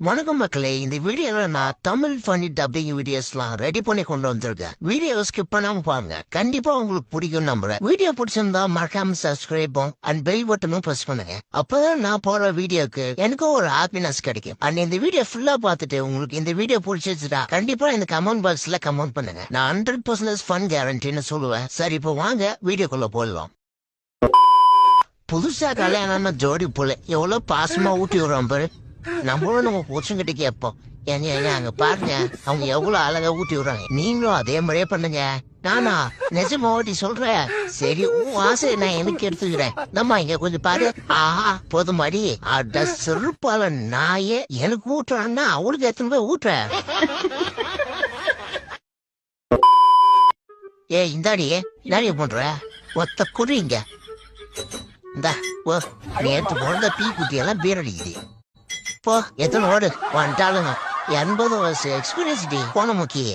வணக்கம் மக்களே, இந்த வீடியோல நான் தமிழ் ஃபன்னி டப்பிங் வீடியோஸ்லாம் ரெடி பண்ணி கொண்டு வந்திருக்கேன். வீடியோ ஸ்கிப் பண்ணாம பாருங்க, கண்டிப்பா உங்களுக்கு பிடிக்கும் நம்புறேன். வீடியோ பிடிச்சிருந்தா மறக்காம சப்ஸ்கிரைபும் அண்ட் பெல் பட்டனும் பிரஸ் பண்ணுங்க. அப்பதான் நான் போற வீடியோக்கு எனக்கும் ஒரு ஹாப்பினஸ் கிடைக்கும். அண்ட் இந்த வீடியோ ஃபுல்லா பார்த்துட்டு உங்களுக்கு இந்த வீடியோ பிடிச்சிருச்சுட்டா கண்டிப்பா இந்த கமெண்ட் பாக்ஸ்ல கமெண்ட் பண்ணுங்க. நான் 100% ஃபன் கேரண்டின்னு சொல்லுவேன். சரி, இப்போ வாங்க வீடியோக்குள்ள போடலாம். புதுசா கல்யாணம் ஜோடி போல எவ்வளவு பாசமா ஊட்டி விடுறோம் பாரு. நம்மளும் நம்ம புருஷன்கிட்ட கேட்போம், ஏங்க அங்க பாருங்க அவங்க எவ்வளவு அழகா ஊட்டி விடுறாங்க, நீங்களும் அதே மாதிரியே பண்ணுங்க. நானா நிஜமா ஓட்டி சொல்றேன். சரி, உன் ஆசை நான் எனக்கு எடுத்துக்கிறேன். நம்ம இங்க கொஞ்சம் பாரு. ஆஹா, போதும் மாடி. அட சிறுப்பால நாயே, எனக்கு ஊட்டுறான்னா அவளுக்கு எத்தனை போய் ஊட்டுற. இந்தாடி நிறைய பண்ற ஒத்த குடிங்க. இந்தா நேற்று பிறந்த பீ குட்டியெல்லாம் பீரடிக்குது. இப்போ எத்தனை ஓடு வந்துட்டாலுங்க 80 வருஷம் எக்ஸ்பீரியன்ஸ் டி போன முக்கிய.